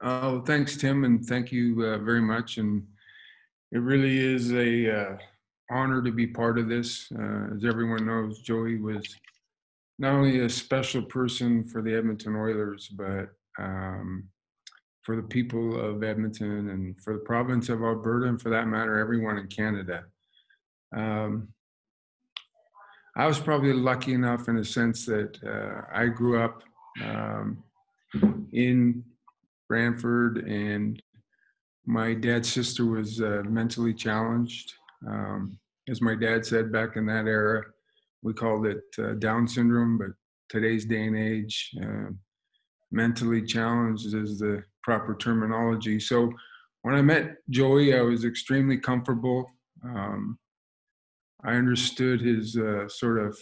Oh, thanks, Tim, and thank you very much. And it really is a honor to be part of this. As everyone knows, Joey was not only a special person for the Edmonton Oilers, but for the people of Edmonton and for the province of Alberta, and for that matter, everyone in Canada. Um, I was probably lucky enough in a sense that I grew up um, in Brantford, and my dad's sister was mentally challenged. As my dad said back in that era, we called it Down syndrome, but today's day and age, mentally challenged is the proper terminology. So when I met Joey, I was extremely comfortable. Um, I understood his sort of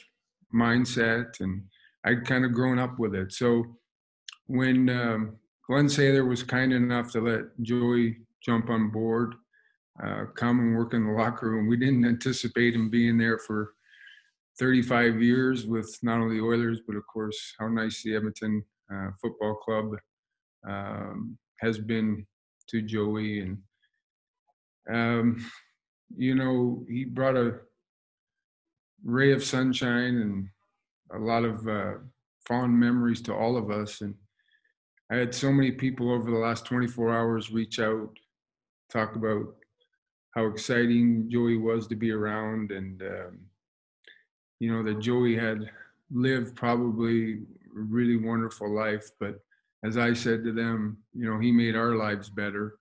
mindset, and I'd kind of grown up with it. So when Glenn Sather was kind enough to let Joey jump on board, come and work in the locker room, we didn't anticipate him being there for 35 years with not only the Oilers, but of course, how nice the Edmonton Football Club has been to Joey. And, he brought a ray of sunshine and a lot of fond memories to all of us. And I had so many people over the last 24 hours reach out, talk about how exciting Joey was to be around, and that Joey had lived probably a really wonderful life. But as I said to them, he made our lives better.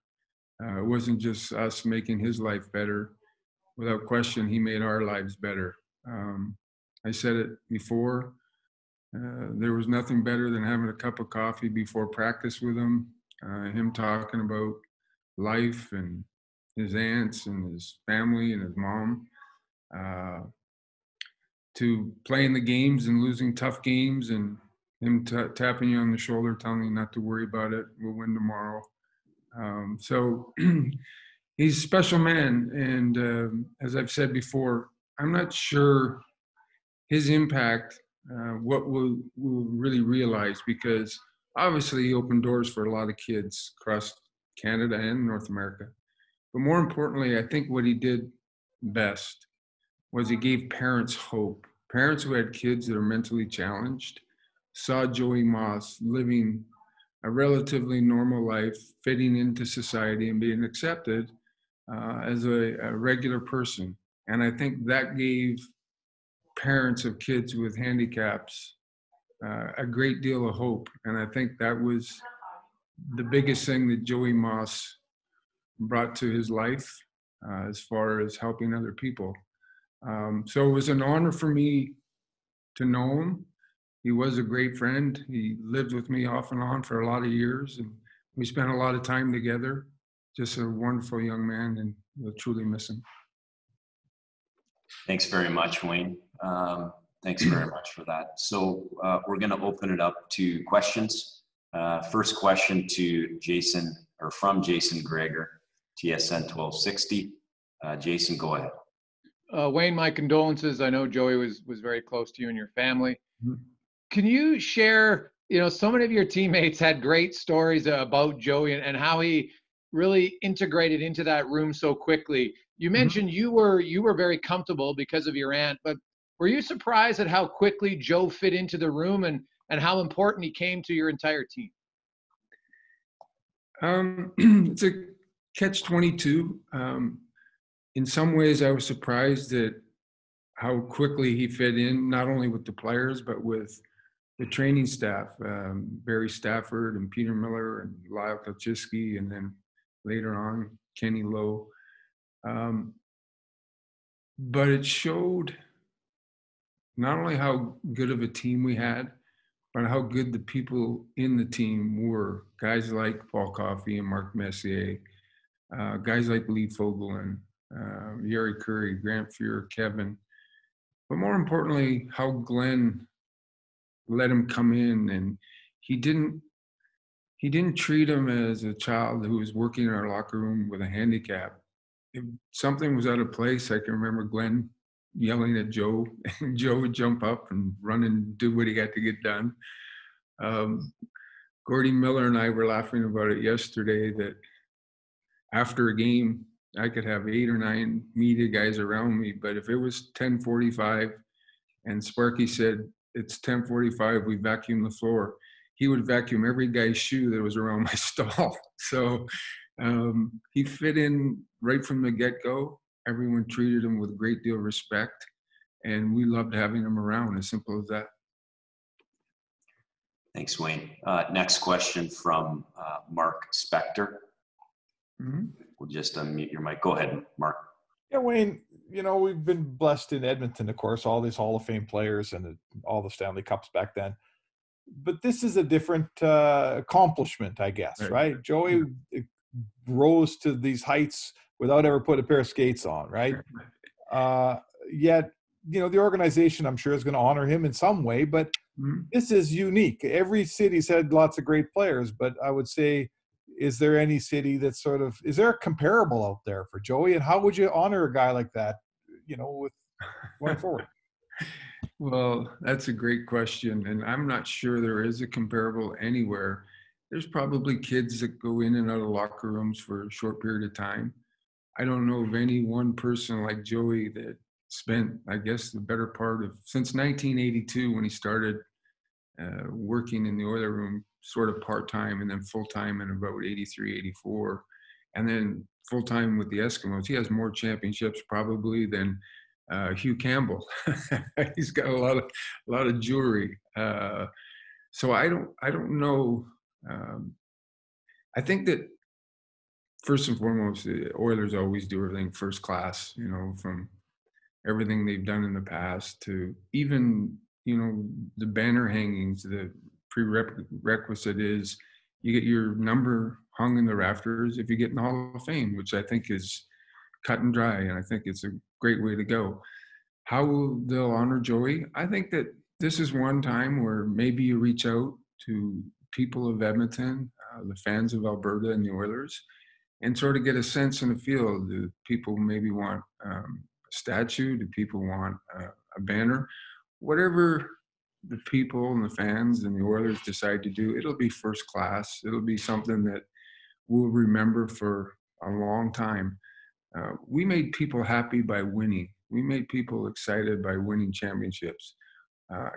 It wasn't just us making his life better. Without question, he made our lives better. I said it before. There was nothing better than having a cup of coffee before practice with him talking about life and his aunts and his family and his mom, to playing the games and losing tough games, and him tapping you on the shoulder, telling you not to worry about it. We'll win tomorrow. So he's a special man. And as I've said before, I'm not sure his impact, what we'll really realize, because obviously he opened doors for a lot of kids across Canada and North America. But more importantly, I think what he did best was he gave parents hope. Parents who had kids that are mentally challenged saw Joey Moss living a relatively normal life, fitting into society and being accepted as a regular person. And I think that gave parents of kids with handicaps a great deal of hope. And I think that was the biggest thing that Joey Moss brought to his life, as far as helping other people. So it was an honor for me to know him. He was a great friend. He lived with me off and on for a lot of years, and we spent a lot of time together. Just a wonderful young man, and we'll truly miss him. Thanks very much, Wayne. Thanks very much for that. So we're going to open it up to questions. First question to Jason, or from Jason Greger, TSN 1260. Jason, go ahead. Wayne, my condolences. I know Joey was very close to you and your family. Mm-hmm. Can you share, so many of your teammates had great stories about Joey and how he really integrated into that room so quickly. You mentioned you were very comfortable because of your aunt, but were you surprised at how quickly Joe fit into the room and how important he came to your entire team? It's a catch-22. In some ways, I was surprised at how quickly he fit in, not only with the players, but with the training staff, Barry Stafford and Peter Miller and Lyle Kaczynski, and then later on, Kenny Lowe. But it showed not only how good of a team we had, but how good the people in the team were. Guys like Paul Coffey and Mark Messier, guys like Lee Fogelin, Yuri Curry, Grant Fuhr, Kevin. But more importantly, how Glenn let him come in, and he didn't treat him as a child who was working in our locker room with a handicap. If something was out of place, I can remember Glenn yelling at Joe, and Joe would jump up and run and do what he got to get done. Of Gordy Miller and I were laughing about it yesterday that after a game, I could have 8 or 9 media guys around me, but if it was 10:45 and Sparky said, it's 10:45, we vacuum the floor, he would vacuum every guy's shoe that was around my stall. So he fit in right from the get-go. Everyone treated him with a great deal of respect, and we loved having him around, as simple as that. Thanks, Wayne. Next question from Mark Spector. Mm-hmm. We'll just unmute your mic. Go ahead, Mark. Yeah, Wayne, you know, we've been blessed in Edmonton, of course, all these Hall of Fame players and all the Stanley Cups back then. But this is a different accomplishment, I guess, right? Joey rose to these heights without ever putting a pair of skates on, right? Yet, you know, the organization, I'm sure, is going to honor him in some way, but this is unique. Every city's had lots of great players, but I would say, is there any city that's sort of, is there a comparable out there for Joey? And how would you honor a guy like that, you know, with going forward? Well, that's a great question. And I'm not sure there is a comparable anywhere. There's probably kids that go in and out of locker rooms for a short period of time. I don't know of any one person like Joey that spent, I guess, the better part of, since 1982 when he started working in the Oiler room, sort of part-time and then full-time in about 83, 84. And then full-time with the Eskimos. He has more championships probably than Hugh Campbell. He's got a lot of jewelry. So I don't know. I think that first and foremost, the Oilers always do everything first class, you know, from everything they've done in the past to even, you know, the banner hangings. The prerequisite is you get your number hung in the rafters if you get in the Hall of Fame, which I think is cut and dry, and I think it's a great way to go. How they'll honor Joey, I think that this is one time where maybe you reach out to people of Edmonton, the fans of Alberta and the Oilers, and sort of get a sense and a feel. Do people maybe want a statue? Do people want a banner? Whatever the people and the fans and the Oilers decide to do, it'll be first class. It'll be something that we'll remember for a long time. We made people happy by winning. We made people excited by winning championships.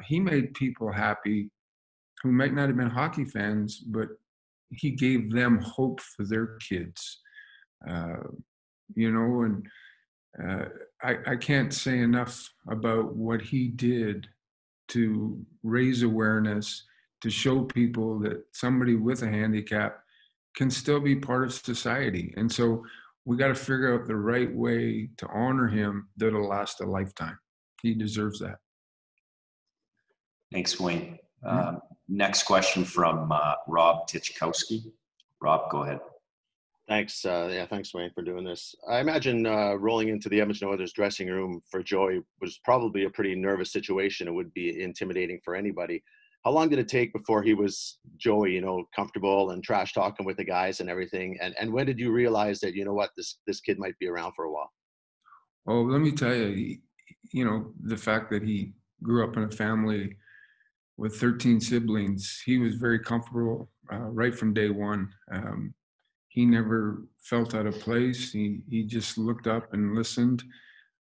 He made people happy who might not have been hockey fans, but he gave them hope for their kids. You know, and I can't say enough about what he did to raise awareness, to show people that somebody with a handicap can still be part of society. And so we got to figure out the right way to honor him that'll last a lifetime. He deserves that. Thanks, Wayne. Next question from Rob Tichkowski. Rob, go ahead. Thanks. Yeah, thanks, Wayne, for doing this. I imagine rolling into the Edmonton Oilers dressing room for Joey was probably a pretty nervous situation. It would be intimidating for anybody. How long did it take before he was Joey, you know, comfortable and trash talking with the guys and everything? And when did you realize that, you know what, this kid might be around for a while? Oh, let me tell you, you know, the fact that he grew up in a family with 13 siblings, he was very comfortable right from day one. He never felt out of place. He just looked up and listened.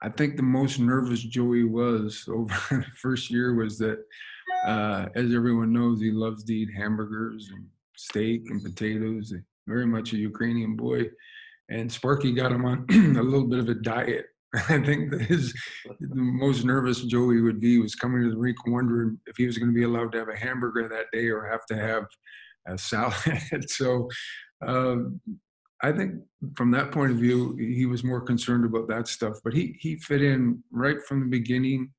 I think the most nervous Joey was over the first year was that, as everyone knows, he loves to eat hamburgers and steak and potatoes. Very much a Ukrainian boy. And Sparky got him on a little bit of a diet. I think that the most nervous Joey would be was coming to the rink wondering if he was going to be allowed to have a hamburger that day or have to have a salad. So I think from that point of view, he was more concerned about that stuff. But he fit in right from the beginning.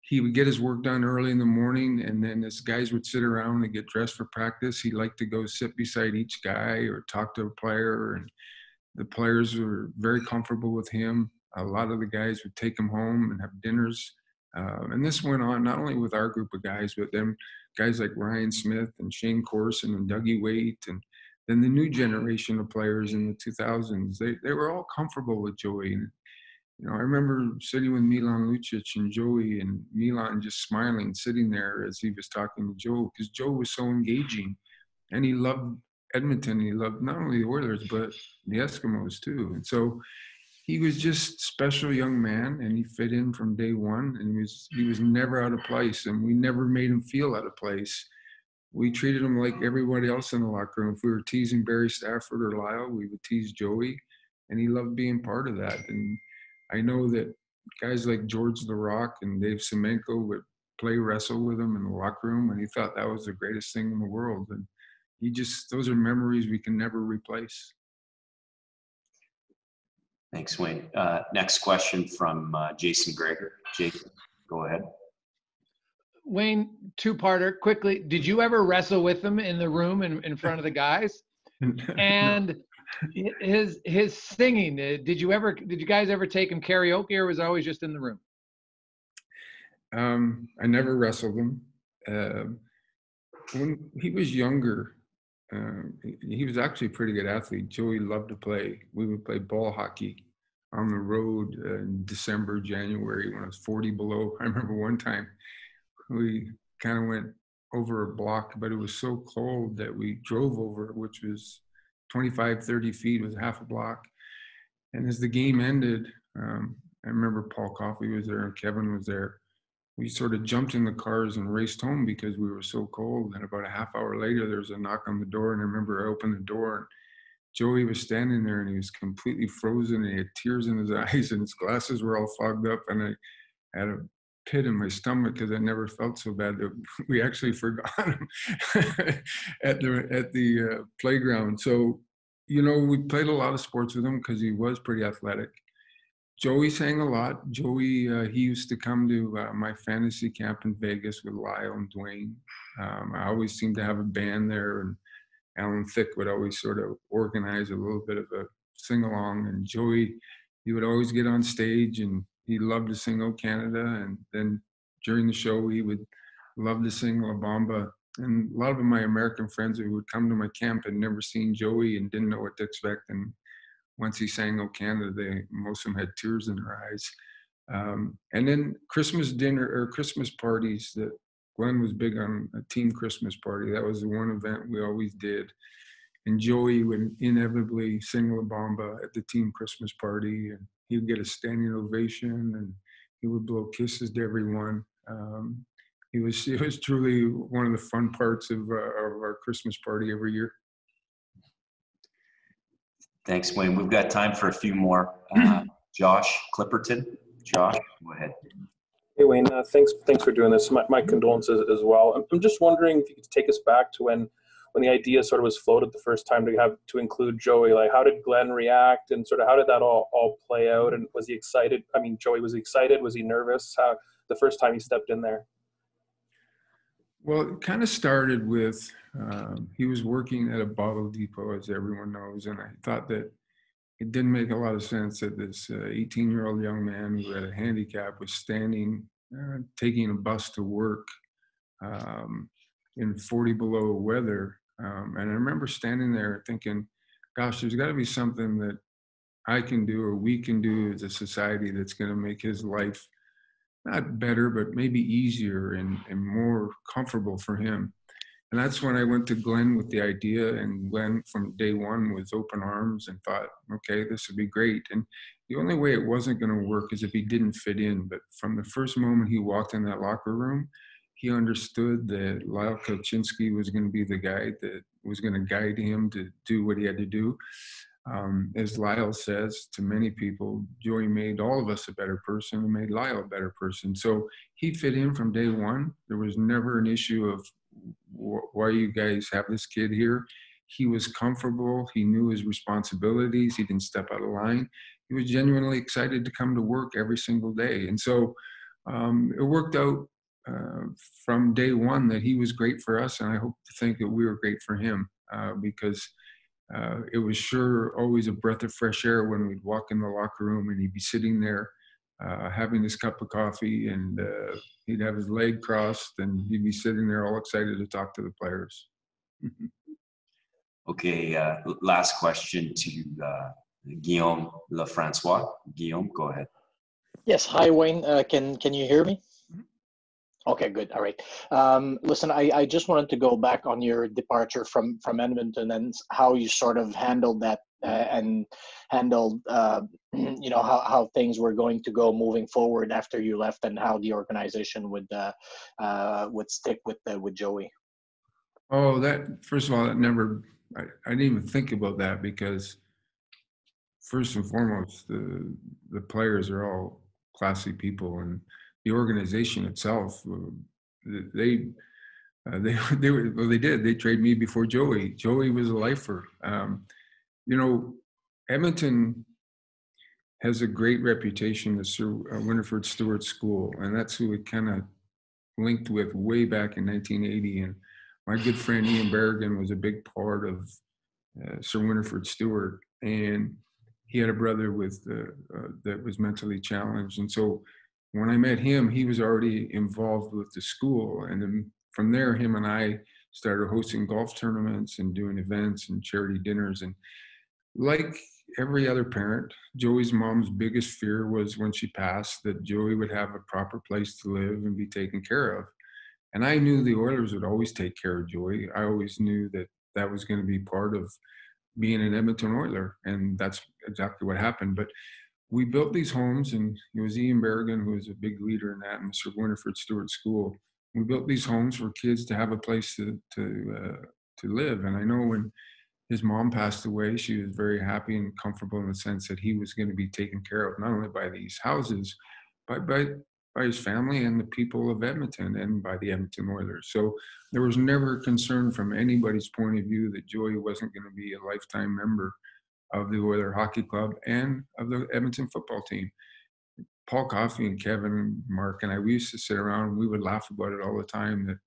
He would get his work done early in the morning, and then as guys would sit around and get dressed for practice, he liked to go sit beside each guy or talk to a player. And the players were very comfortable with him. A lot of the guys would take him home and have dinners. And this went on not only with our group of guys, but then guys like Ryan Smith and Shane Corson and Dougie Waite, and then the new generation of players in the 2000s. They were all comfortable with Joey. And, you know, I remember sitting with Milan Lucic and Joey, and Milan just smiling, sitting there as he was talking to Joe, because Joe was so engaging. and he loved Edmonton. He loved not only the Oilers, but the Eskimos too. And so he was just special young man, and he fit in from day one, and he was never out of place, and we never made him feel out of place. We treated him like everybody else in the locker room. If we were teasing Barry Stafford or Lyle, we would tease Joey, and he loved being part of that. And I know that guys like George the Rock and Dave Semenko would play wrestle with him in the locker room, and he thought that was the greatest thing in the world. And those are memories we can never replace. Thanks, Wayne. Next question from Jason Greger. Jason, go ahead. Wayne, two-parter, quickly. Did you ever wrestle with him in the room in front of the guys? And his singing, did you guys ever take him karaoke, or was it always just in the room? I never wrestled him. When he was younger, he was actually a pretty good athlete. Joey loved to play. We would play ball hockey on the road in December, January, when it was 40 below. I remember one time we kind of went over a block, but it was so cold that we drove over, which was 25, 30 feet, was half a block. And as the game ended, I remember Paul Coffey was there and Kevin was there. We sort of jumped in the cars and raced home because we were so cold. And about a half hour later, there was a knock on the door. And I remember I opened the door, and Joey was standing there, and he was completely frozen, and he had tears in his eyes, and his glasses were all fogged up. And I had a pit in my stomach because I never felt so bad that we actually forgot him at the playground. So, you know, we played a lot of sports with him because he was pretty athletic. Joey sang a lot. Joey, he used to come to my fantasy camp in Vegas with Lyle and Dwayne. I always seemed to have a band there, and Alan Thicke would always sort of organize a little bit of a sing-along. And Joey, he would always get on stage, and he loved to sing "O Canada." And then during the show, he would love to sing La Bamba. And a lot of my American friends who would come to my camp had never seen Joey and didn't know what to expect. And once he sang "O Canada," most of them had tears in their eyes. And then Christmas dinner or Christmas parties, that Glenn was big on a team Christmas party. That was the one event we always did. And Joey would inevitably sing La Bamba at the team Christmas party, and he would get a standing ovation, and he would blow kisses to everyone. It was truly one of the fun parts of our Christmas party every year. Thanks, Wayne. We've got time for a few more. Josh Clipperton. Josh, go ahead. Hey, Wayne. Thanks for doing this. My condolences as well. I'm just wondering if you could take us back to when the idea sort of was floated the first time to include Joey. Like, how did Glenn react, and sort of how did that all play out? And was he excited? I mean, Joey, was he excited? Was he nervous? How the first time he stepped in there? Well, it kind of started with he was working at a bottle depot, as everyone knows, and I thought that it didn't make a lot of sense that this 18-year-old young man who had a handicap was standing, taking a bus to work in 40 below weather. And I remember standing there thinking, gosh, there's got to be something that I can do or we can do as a society that's going to make his life not better, but maybe easier and more comfortable for him. And that's when I went to Glenn with the idea, and Glenn from day one was open arms and thought, okay, this would be great. And the only way it wasn't going to work is if he didn't fit in. But from the first moment he walked in that locker room, he understood that Lyle Kaczynski was going to be the guy that was going to guide him to do what he had to do. As Lyle says to many people, Joey made all of us a better person and made Lyle a better person. So he fit in from day one. There was never an issue of why you guys have this kid here. He was comfortable. He knew his responsibilities. He didn't step out of line. He was genuinely excited to come to work every single day. And so it worked out from day one that he was great for us. And I hope to think that we were great for him because it was sure always a breath of fresh air when we'd walk in the locker room and he'd be sitting there having his cup of coffee, and he'd have his leg crossed and he'd be sitting there all excited to talk to the players. Okay, last question to Guillaume Lefrancois. Guillaume, go ahead. Yes, hi Wayne. Can you hear me? Okay, good. All right. Listen, I just wanted to go back on your departure from Edmonton and how you sort of handled that and handled, how things were going to go moving forward after you left, and how the organization would stick with Joey. Oh, that first of all, that never. I didn't even think about that because first and foremost, the players are all classy people, and the organization itself, they did. They traded me before Joey. Joey was a lifer. Edmonton has a great reputation, the Sir Winifred Stewart School, and that's who it kind of linked with way back in 1980. And my good friend Ian Berrigan was a big part of Sir Winifred Stewart, and he had a brother that was mentally challenged. And so when I met him, he was already involved with the school. And then from there, him and I started hosting golf tournaments and doing events and charity dinners. And like every other parent, Joey's mom's biggest fear was when she passed that Joey would have a proper place to live and be taken care of. And I knew the Oilers would always take care of Joey. I always knew that that was going to be part of being an Edmonton Oiler, and that's exactly what happened. But we built these homes, and it was Ian Berrigan who was a big leader in that, and Sir Winifred Stewart School. We built these homes for kids to have a place to live. And I know when his mom passed away, she was very happy and comfortable in the sense that he was going to be taken care of, not only by these houses, but by his family and the people of Edmonton and by the Edmonton Oilers. So there was never a concern from anybody's point of view that Joey wasn't going to be a lifetime member of the Oiler Hockey Club and of the Edmonton football team. Paul Coffey and Kevin and Mark and I, we used to sit around and we would laugh about it all the time that,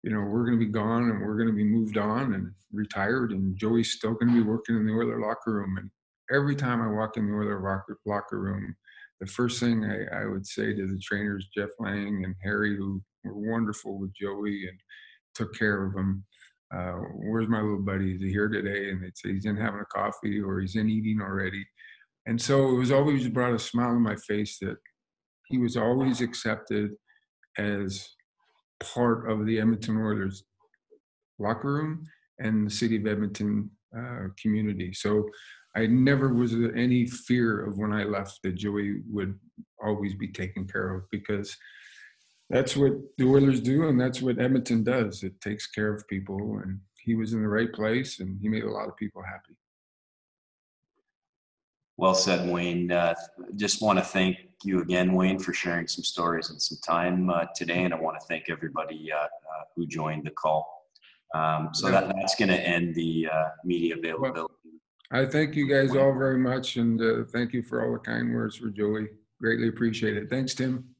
we're going to be gone and we're going to be moved on and retired, and Joey's still going to be working in the Oiler locker room. And every time I walk in the Oiler locker room, the first thing I would say to the trainers, Jeff Lang and Harry, who were wonderful with Joey and took care of him, where's my little buddy? Is he here today? And they'd say he's in having a coffee or he's in eating already. And so it was always brought a smile on my face that he was always accepted as part of the Edmonton Oilers locker room and the city of Edmonton community. So I never was any fear of when I left that Joey would always be taken care of, because that's what the Oilers do and that's what Edmonton does. It takes care of people, and he was in the right place and he made a lot of people happy. Well said, Wayne. Just want to thank you again, Wayne, for sharing some stories and some time today. And I want to thank everybody who joined the call. That's going to end the media availability. Well, I thank you guys all very much, and thank you for all the kind words for Joey. Greatly appreciate it. Thanks, Tim.